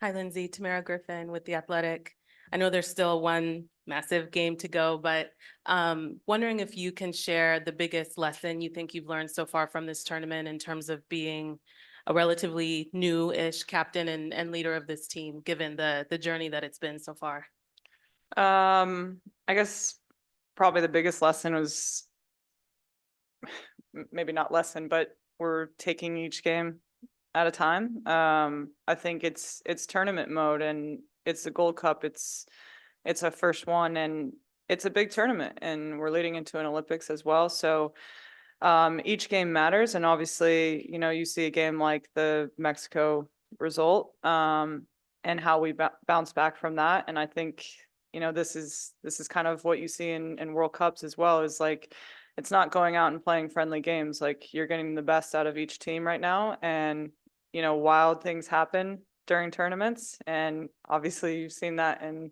Hi, Lindsay. Tamara Griffin with The Athletic. I know there's still one massive game to go, but wondering if you can share the biggest lesson you think you've learned so far from this tournament in terms of being a relatively new-ish captain and leader of this team, given the journey that it's been so far. I guess probably the biggest lesson was maybe not lesson, but we're taking each game at a time. I think it's tournament mode and it's the Gold Cup. It's our first one and it's a big tournament and we're leading into an Olympics as well. So each game matters and obviously, you see a game like the Mexico result and how we bounce back from that. And I think, this is kind of what you see in World Cups as well, is like it's not going out and playing friendly games. Like you're getting the best out of each team right now. And, wild things happen during tournaments. And obviously you've seen that in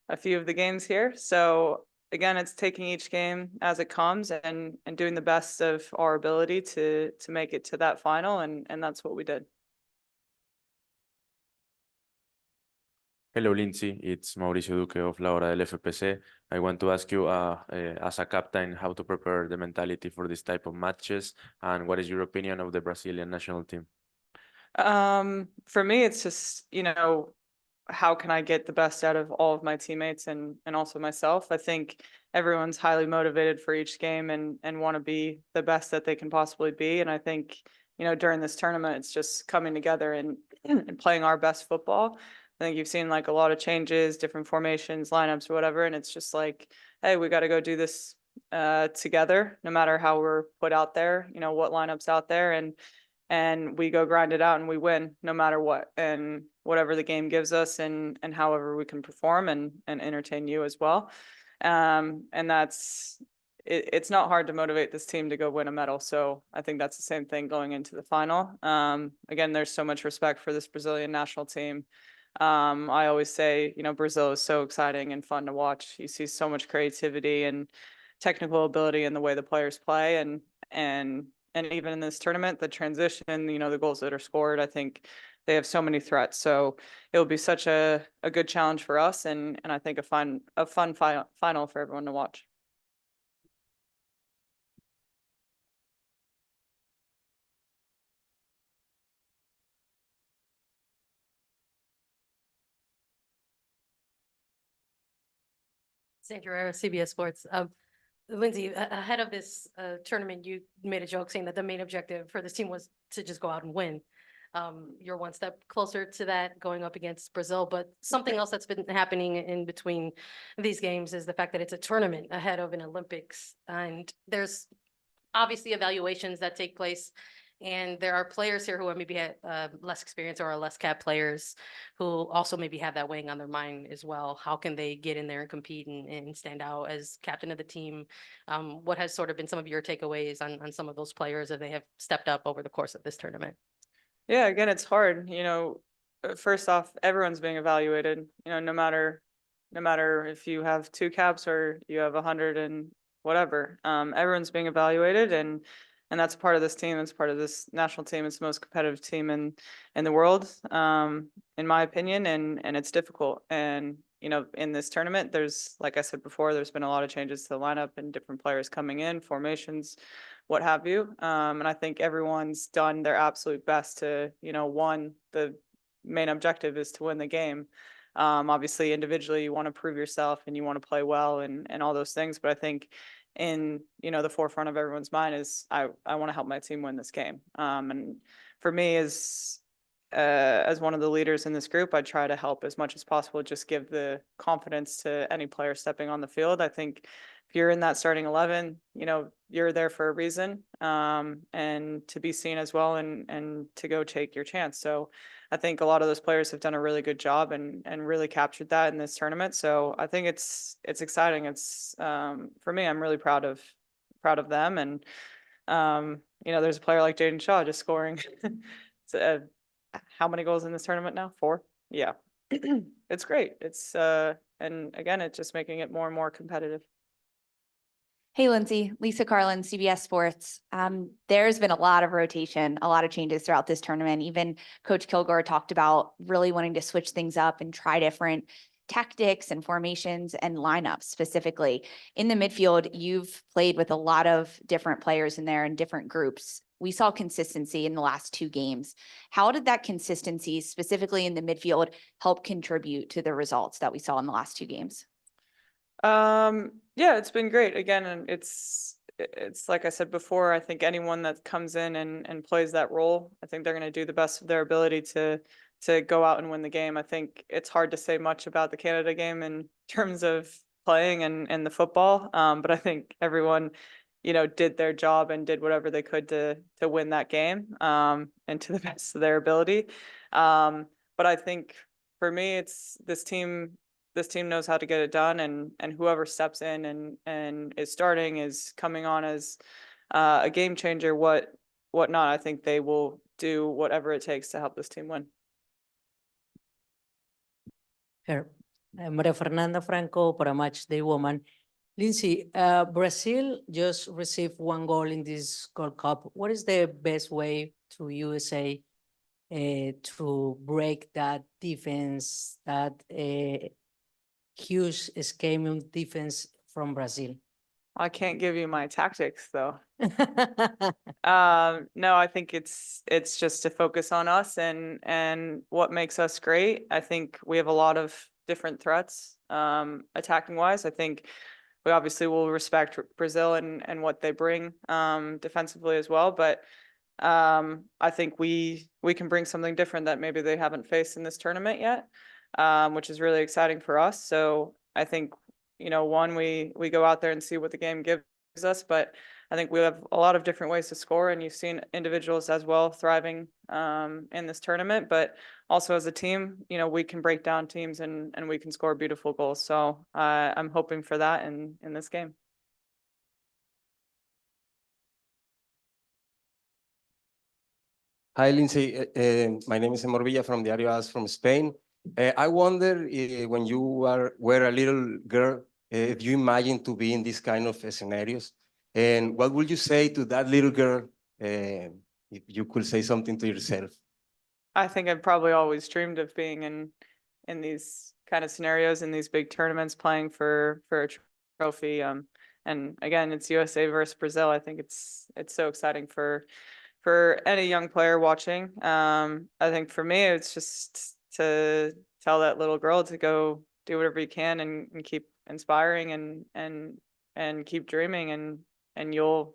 a few of the games here. So again, it's taking each game as it comes and doing the best of our ability to make it to that final. And that's what we did. Hello, Lindsay. It's Mauricio Duque of La Hora del FPC. I want to ask you, as a captain, how to prepare the mentality for this type of matches, and what is your opinion of the Brazilian national team? For me, it's just, how can I get the best out of all of my teammates and also myself? I think everyone's highly motivated for each game and want to be the best that they can possibly be. And I think, during this tournament, it's just coming together and playing our best football. I think you've seen like a lot of changes, different formations, lineups, or whatever. And it's just like, hey, we got to go do this together, no matter how we're put out there, what lineups out there. And we go grind it out and we win no matter what and whatever the game gives us and however we can perform and entertain you as well. And it's not hard to motivate this team to go win a medal. So I think that's the same thing going into the final. Again, there's so much respect for this Brazilian national team. I always say, Brazil is so exciting and fun to watch. You see so much creativity and technical ability in the way the players play and even in this tournament, the transition, the goals that are scored, I think they have so many threats. So it will be such a good challenge for us and I think a fun final for everyone to watch. Sandra, CBS Sports. Lindsay, ahead of this tournament, you made a joke saying that the main objective for this team was to just go out and win. You're one step closer to that going up against Brazil, but something else that's been happening in between these games is the fact that it's a tournament ahead of an Olympics. And there's obviously evaluations that take place. And there are players here who are maybe had less experience or are less cap players who also maybe have that weighing on their mind as well. How can they get in there and compete and stand out as captain of the team? What has sort of been some of your takeaways on some of those players that they have stepped up over the course of this tournament? Yeah, again, it's hard. First off, everyone's being evaluated, no matter if you have 2 caps or you have 100 and whatever. Everyone's being evaluated and that's part of this team. It's part of this national team. It's the most competitive team in the world, in my opinion, and it's difficult. And in this tournament, there's, like I said before, there's been a lot of changes to the lineup and different players coming in, formations, what have you. And I think everyone's done their absolute best to, the main objective is to win the game. Obviously, individually, you want to prove yourself and you want to play well and all those things. But I think in the forefront of everyone's mind is I want to help my team win this game. And for me, as one of the leaders in this group, I try to help as much as possible. Just give the confidence to any player stepping on the field. I think if you're in that starting 11, you're there for a reason, and to be seen as well and to go take your chance. So I think a lot of those players have done a really good job and really captured that in this tournament. So I think it's exciting. It's for me, I'm really proud of them. And there's a player like Jaden Shaw just scoring. How many goals in this tournament now? 4? Yeah. It's great. It's and again, it's just making it more and more competitive. Hey, Lindsay, Lisa Carlin, CBS Sports. There's been a lot of rotation, a lot of changes throughout this tournament. Even Coach Kilgore talked about really wanting to switch things up and try different tactics and formations and lineups specifically. In the midfield, you've played with a lot of different players in there in different groups. We saw consistency in the last 2 games. How did that consistency, specifically in the midfield, help contribute to the results that we saw in the last 2 games? Yeah, it's been great. Again, and it's like I said before, I think anyone that comes in and plays that role, I think they're going to do the best of their ability to go out and win the game. I think it's hard to say much about the Canada game in terms of playing and the football. But I think everyone, did their job and did whatever they could to win that game, and to the best of their ability. But I think for me, it's this team knows how to get it done, and whoever steps in and is starting is coming on as a game changer, whatnot. I think they will do whatever it takes to help this team win. Here, Maria Fernanda Franco para Match Day Woman. Lindsay, Brazil just received 1 goal in this Gold Cup. What is the best way to USA to break that defense, that huge scheming defense from Brazil? I can't give you my tactics though. No, I think it's just to focus on us and what makes us great. I think we have a lot of different threats, attacking wise. I think we obviously will respect Brazil and what they bring, defensively as well. But I think we can bring something different that maybe they haven't faced in this tournament yet, which is really exciting for us. So I think, one, we go out there and see what the game gives us, but I think we have a lot of different ways to score, and you've seen individuals as well thriving in this tournament, but also as a team, we can break down teams and we can score beautiful goals. So I'm hoping for that in this game. Hi, Lindsay. My name is Emor Villa from Diario AS from Spain. I wonder when you were a little girl, if you imagined to be in these kind of scenarios, and what would you say to that little girl if you could say something to yourself? I think I've probably always dreamed of being in these kind of scenarios, in these big tournaments, playing for a trophy. And again, it's USA versus Brazil. I think it's so exciting for any young player watching. I think for me, it's just to tell that little girl to go do whatever you can and keep inspiring and keep dreaming, and you'll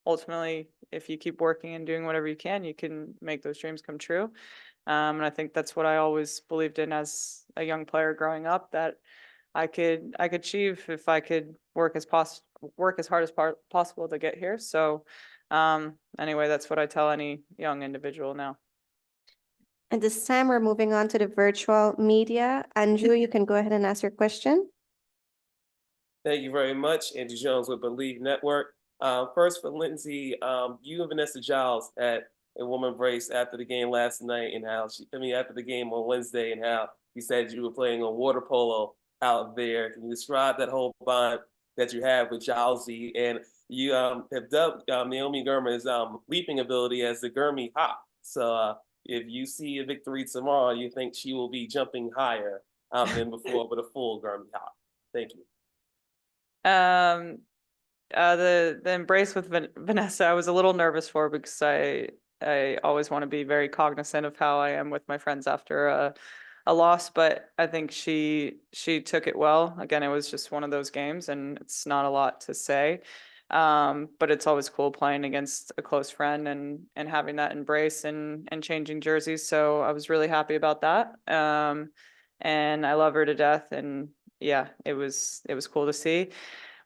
ultimately, if you keep working and doing whatever you can make those dreams come true. And I think that's what I always believed in as a young player growing up, that I could achieve if I could work as hard as possible to get here. So anyway, that's what I tell any young individual now. At this time, we're moving on to the virtual media. Andrew, you can go ahead and ask your question. Thank you very much. Andrew Jones with Believe Network. First for Lindsay, you and Vanessa Giles had a woman embrace after the game last night, and after the game on Wednesday, and how you said you were playing on water polo out there. Can you describe that whole bond that you have with Gilesy? And you have dubbed Naomi Gurma's leaping ability as the Gurmy Hop. So if you see a victory tomorrow, you think she will be jumping higher than before with a full Gurmy Hop? Thank you. The embrace with Vanessa, I was a little nervous for, because I always want to be very cognizant of how I am with my friends after a loss, but I think she took it well. Again, it was just one of those games, and it's not a lot to say. But it's always cool playing against a close friend and having that embrace and changing jerseys. So I was really happy about that. And I love her to death. And yeah, it was cool to see.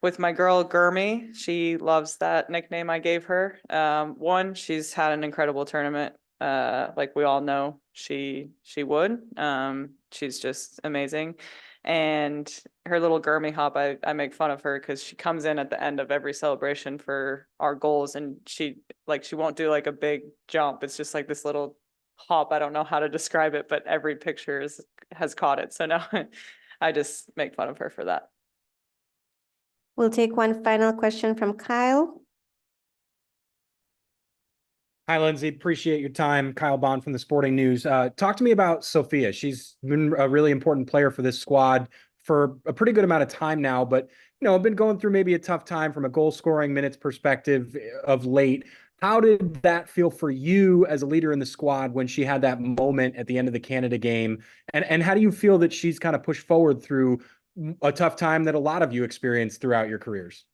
With my girl Gurmy, she loves that nickname I gave her. One, she's had an incredible tournament. Like we all know she would. She's just amazing. And her little Gurmy hop, I make fun of her because she comes in at the end of every celebration for our goals, and she won't do like a big jump. It's just like this little hop. I don't know how to describe it, but every picture has caught it. So now I just make fun of her for that. We'll take one final question from Kyle. Hi, Lindsay. Appreciate your time. Kyle Bond from the Sporting News. Talk to me about Sophia. She's been a really important player for this squad for a pretty good amount of time now, but been going through maybe a tough time from a goal scoring minutes perspective of late. How did that feel for you as a leader in the squad when she had that moment at the end of the Canada game? And how do you feel that she's kind of pushed forward through a tough time that a lot of you experienced throughout your careers?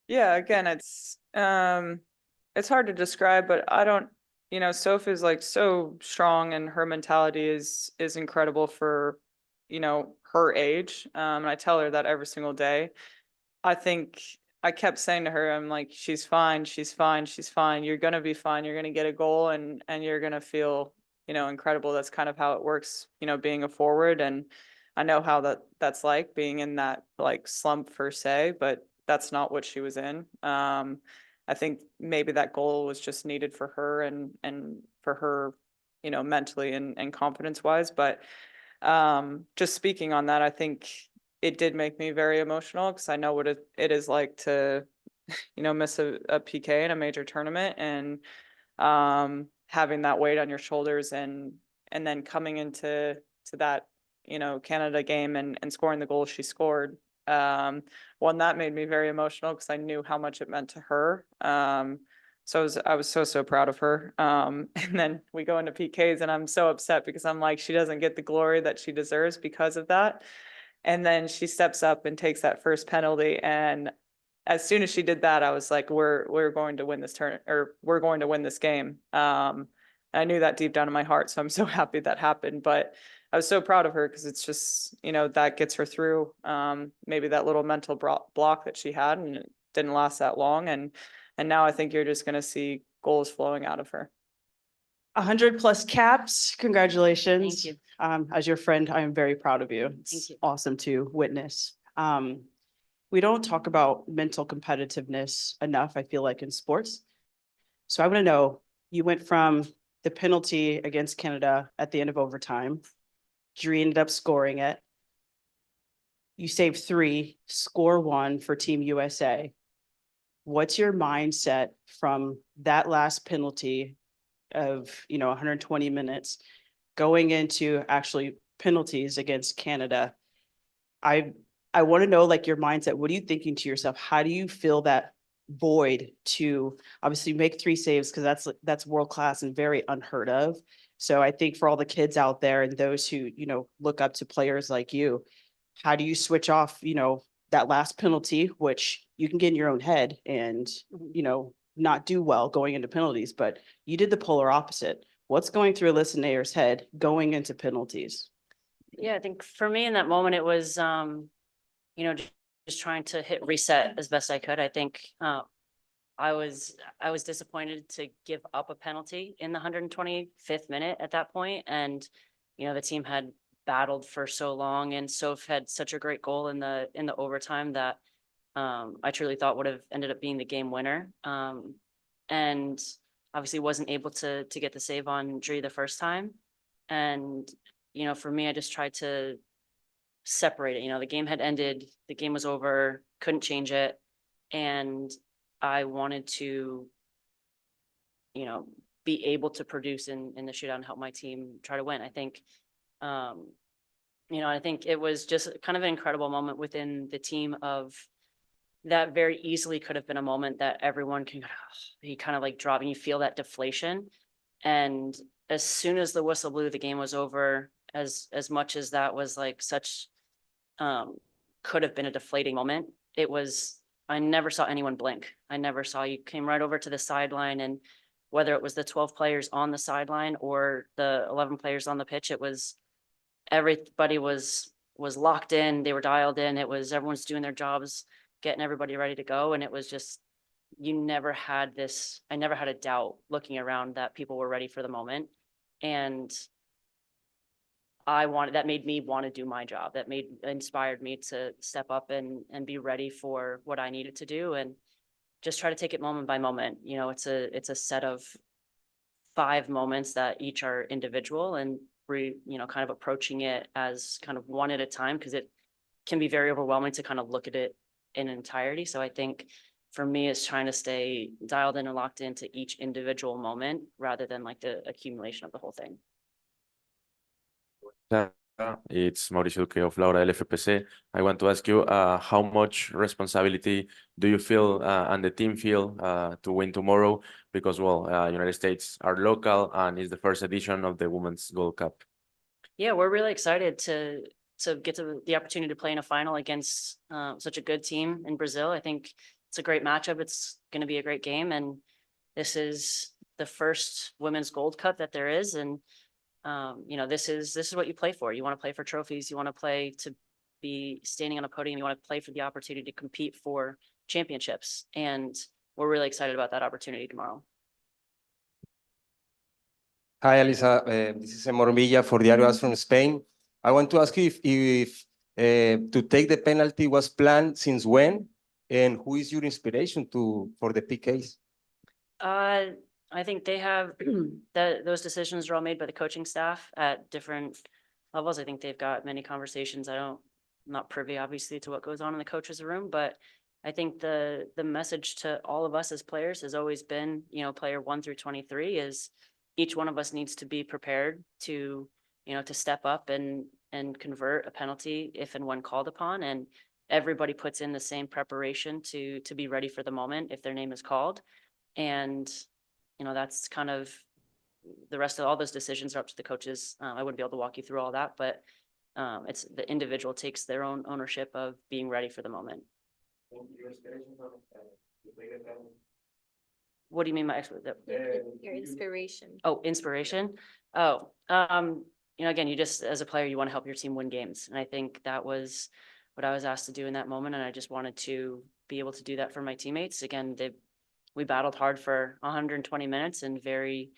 Yeah, again, it's hard to describe, but I don't, Soph is like so strong and her mentality is incredible for, her age. And I tell her that every single day. I think I kept saying to her, I'm like, she's fine, she's fine, she's fine. You're gonna be fine. You're gonna get a goal and you're gonna feel, incredible. That's kind of how it works, being a forward. And I know how that's like being in that like slump per se, but that's not what she was in. I think maybe that goal was just needed for her and for her, mentally and confidence wise. But just speaking on that, I think it did make me very emotional because I know what it is like to, miss a PK in a major tournament and having that weight on your shoulders and then coming into that, Canada game and scoring the goal she scored. One that made me very emotional because I knew how much it meant to her. So I was so proud of her. And then we go into PKs and I'm so upset because I'm like, she doesn't get the glory that she deserves because of that. And then she steps up and takes that first penalty. And as soon as she did that, I was like, we're going to win this we're going to win this game. I knew that deep down in my heart. So I'm so happy that happened. But I was so proud of her because it's just, that gets her through maybe that little mental block that she had, and it didn't last that long. And now I think you're just going to see goals flowing out of her. 100+ caps. Congratulations. Thank you. As your friend, I am very proud of you. Thank It's you. awesome to witness. We don't talk about mental competitiveness enough, I feel like, in sports. So I want to know, you went from the penalty against Canada at the end of overtime. Dree ended up scoring it. You saved 3, score 1 for Team USA. What's your mindset from that last penalty of 120 minutes going into actually penalties against Canada? I want to know, like, your mindset. What are you thinking to yourself? How do you fill that void to obviously make 3 saves, because that's world class and very unheard of. So I think for all the kids out there and those who look up to players like you, how do you switch off that last penalty, which you can get in your own head and not do well going into penalties, but you did the polar opposite. What's going through Alyssa Naeher's head going into penalties? Yeah, I think for me in that moment, it was, just trying to hit reset as best I could. I think I was disappointed to give up a penalty in the 125th minute at that point. And, the team had battled for so long, and Soph had such a great goal in the overtime that I truly thought would have ended up being the game winner. And obviously wasn't able to get the save on Dree the first time. And, for me, I just tried to separate it. The game had ended, the game was over, couldn't change it. And I wanted to, be able to produce in the shootout and help my team try to win. I think, I think it was just kind of an incredible moment within the team of that very easily could have been a moment that everyone can be kind of like dropping. You feel that deflation. And as soon as the whistle blew, the game was over. As much as that was like such could have been a deflating moment, it was, I never saw anyone blink. I never saw, you came right over to the sideline, and whether it was the 12 players on the sideline or the 11 players on the pitch, it was everybody was locked in. They were dialed in. It was everyone's doing their jobs, getting everybody ready to go. And it was just, I never had a doubt looking around that people were ready for the moment. And that made me want to do my job. That inspired me to step up and be ready for what I needed to do, and just try to take it moment by moment. It's a set of 5 moments that each are individual, and kind of approaching it as kind of one at a time, because it can be very overwhelming to kind of look at it in entirety. So I think for me, it's trying to stay dialed in and locked into each individual moment rather than like the accumulation of the whole thing. It's Mauricio Duque of Laura LFPC. I want to ask you, how much responsibility do you feel and the team feel to win tomorrow? Because, well, United States are local and it's the first edition of the Women's Gold Cup. Yeah, we're really excited to get to the opportunity to play in a final against such a good team in Brazil. I think it's a great matchup. It's going to be a great game, and this is the first Women's Gold Cup that there is, and you know, this is what you play for. You want to play for trophies. You want to play to be standing on a podium. You want to play for the opportunity to compete for championships, and we're really excited about that opportunity tomorrow. Hi, Alyssa. This is Morvilla for Diario AS from Spain. I want to ask you if to take the penalty was planned since when, and who is your inspiration for the PKs? I think they have that those decisions are all made by the coaching staff at different levels. I think they've got many conversations. I'm not privy, obviously, to what goes on in the coaches' room, but I think the message to all of us as players has always been, you know, player 1 through 23 is each one of us needs to be prepared to, you know, to step up and convert a penalty if and when called upon. And everybody puts in the same preparation to be ready for the moment if their name is called. And, you know, that's kind of the rest of all those decisions are up to the coaches. I wouldn't be able to walk you through all that, but it's the individual takes their own ownership of being ready for the moment. What do you mean by Your inspiration. Oh, inspiration? Oh, you know, again, you just, as a player, you want to help your team win games. And I think that was what I was asked to do in that moment. And I just wanted to be able to do that for my teammates. Again, we battled hard for 120 minutes in very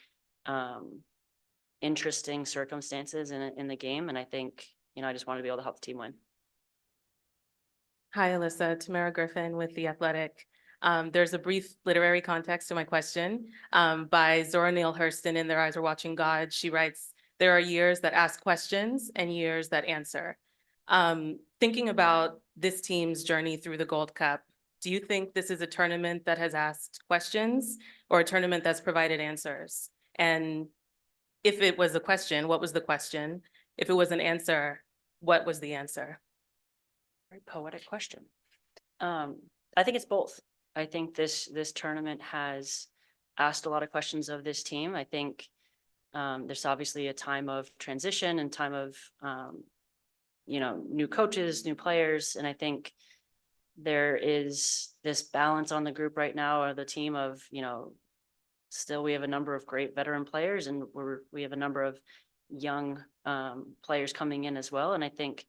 interesting circumstances in the game. And I think, you know, I just wanted to be able to help the team win. Hi, Alyssa. Tamara Griffin with The Athletic. There's a brief literary context to my question by Zora Neale Hurston in Their Eyes Are Watching God. She writes, there are years that ask questions and years that answer. Thinking about this team's journey through the Gold Cup, do you think this is a tournament that has asked questions or a tournament that's provided answers? And if it was a question, what was the question? If it was an answer, what was the answer? Very poetic question. I think it's both. I think this tournament has asked a lot of questions of this team. I think there's obviously a time of transition and time of you know, new coaches, new players, and I think there is this balance on the group right now, or the team of, you know, still we have a number of great veteran players, and we have a number of young players coming in as well, and I think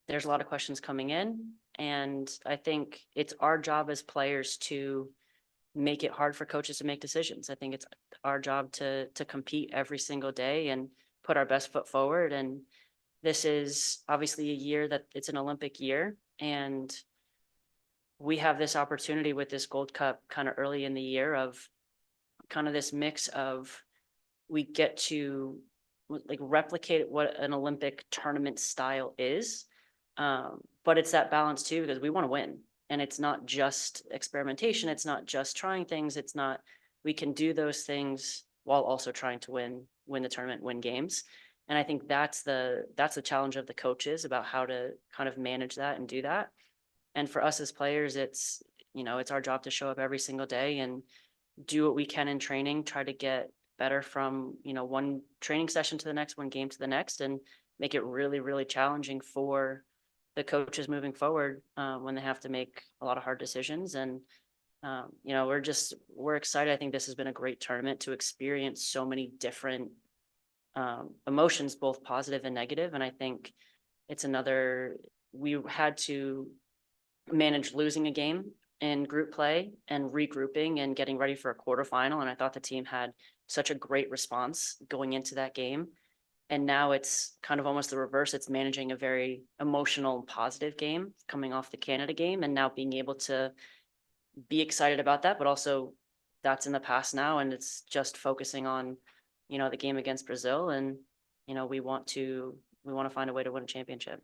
there's a lot of questions coming in, and I think it's our job as players to make it hard for coaches to make decisions. I think it's our job to compete every single day and put our best foot forward. And this is obviously a year that it's an Olympic year, and we have this opportunity with this Gold Cup kind of early in the year of kind of this mix of we get to like replicate what an Olympic tournament style is. But it's that balance too, because we want to win, and it's not just experimentation. It's not just trying things. It's not, we can do those things while also trying to win the tournament, win games. And I think that's the challenge of the coaches about how to kind of manage that and do that. And for us as players, it's, you know, it's our job to show up every single day and do what we can in training, try to get better from, you know, one training session to the next, one game to the next, and make it really, really challenging for the coaches moving forward when they have to make a lot of hard decisions. And, you know, we're excited. I think this has been a great tournament to experience so many different emotions, both positive and negative. And I think it's we had to manage losing a game in group play and regrouping and getting ready for a quarterfinal. And I thought the team had such a great response going into that game. And now it's kind of almost the reverse. It's managing a very emotional, positive game coming off the Canada game, and now being able to be excited about that, but also that's in the past now. And it's just focusing on, you know, the game against Brazil. And, you know, we want to find a way to win a championship.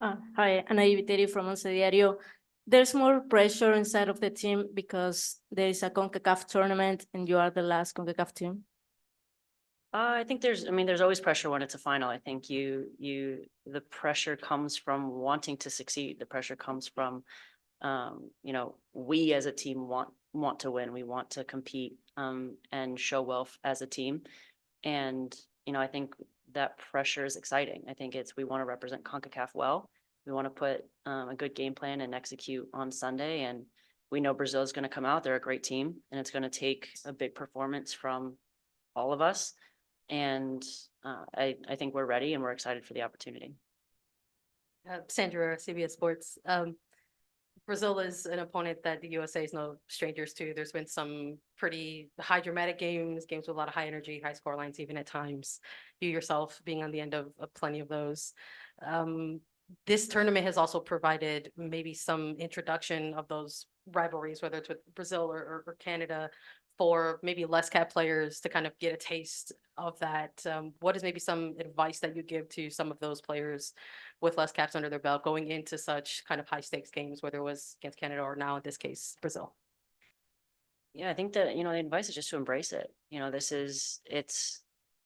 Hi, Ana Viteri from Once Diario. There's more pressure inside of the team because there is a CONCACAF tournament and you are the last CONCACAF team. I think there's always pressure when it's a final. I think the pressure comes from wanting to succeed. The pressure comes from, we as a team want to win. We want to compete, and show well as a team. And, I think that pressure is exciting. I think we want to represent CONCACAF well. We want to put, a good game plan and execute on Sunday. And we know Brazil is going to come out. They're a great team and it's going to take a big performance from all of us. And I think we're ready and we're excited for the opportunity. Sandra, CBS Sports. Brazil is an opponent that the USA is no strangers to. There's been some pretty high dramatic games with a lot of high energy, high score lines, even at times. You yourself being on the end of plenty of those. This tournament has also provided maybe some introduction of those rivalries, whether it's with Brazil or Canada, for maybe less cap players to kind of get a taste of that. What is maybe some advice that you give to some of those players with less caps under their belt going into such kind of high stakes games, whether it was against Canada or now in this case, Brazil? Yeah, I think that, the advice is just to embrace it.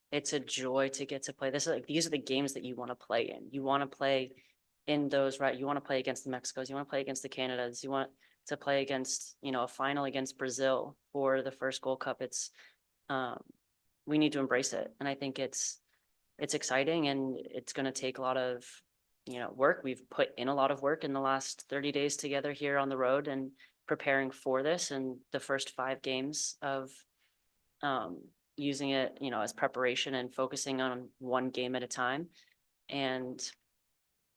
It's a joy to get to play. These are the games that you want to play in. You want to play in those, right? You want to play against the Mexicos. You want to play against the Canadas. You want to play against, a final against Brazil for the first Gold Cup. We need to embrace it. And I think it's exciting and it's going to take a lot of, work. We've put in a lot of work in the last 30 days together here on the road and preparing for this, and the first 5 games of, using it, as preparation and focusing on one game at a time. And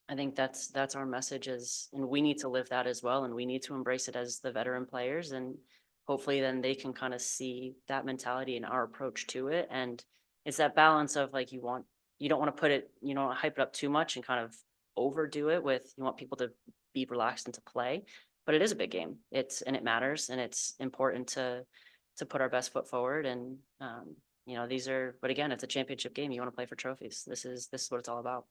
I think that's our message and we need to live that as well. And we need to embrace it as the veteran players, and hopefully then they can kind of see that mentality and our approach to it. And it's that balance of you don't want to put it, hype it up too much and kind of overdo it you want people to be relaxed and to play, but it is a big game. It matters, and it's important to put our best foot forward. And, but again, it's a championship game. You want to play for trophies. This is what it's all about.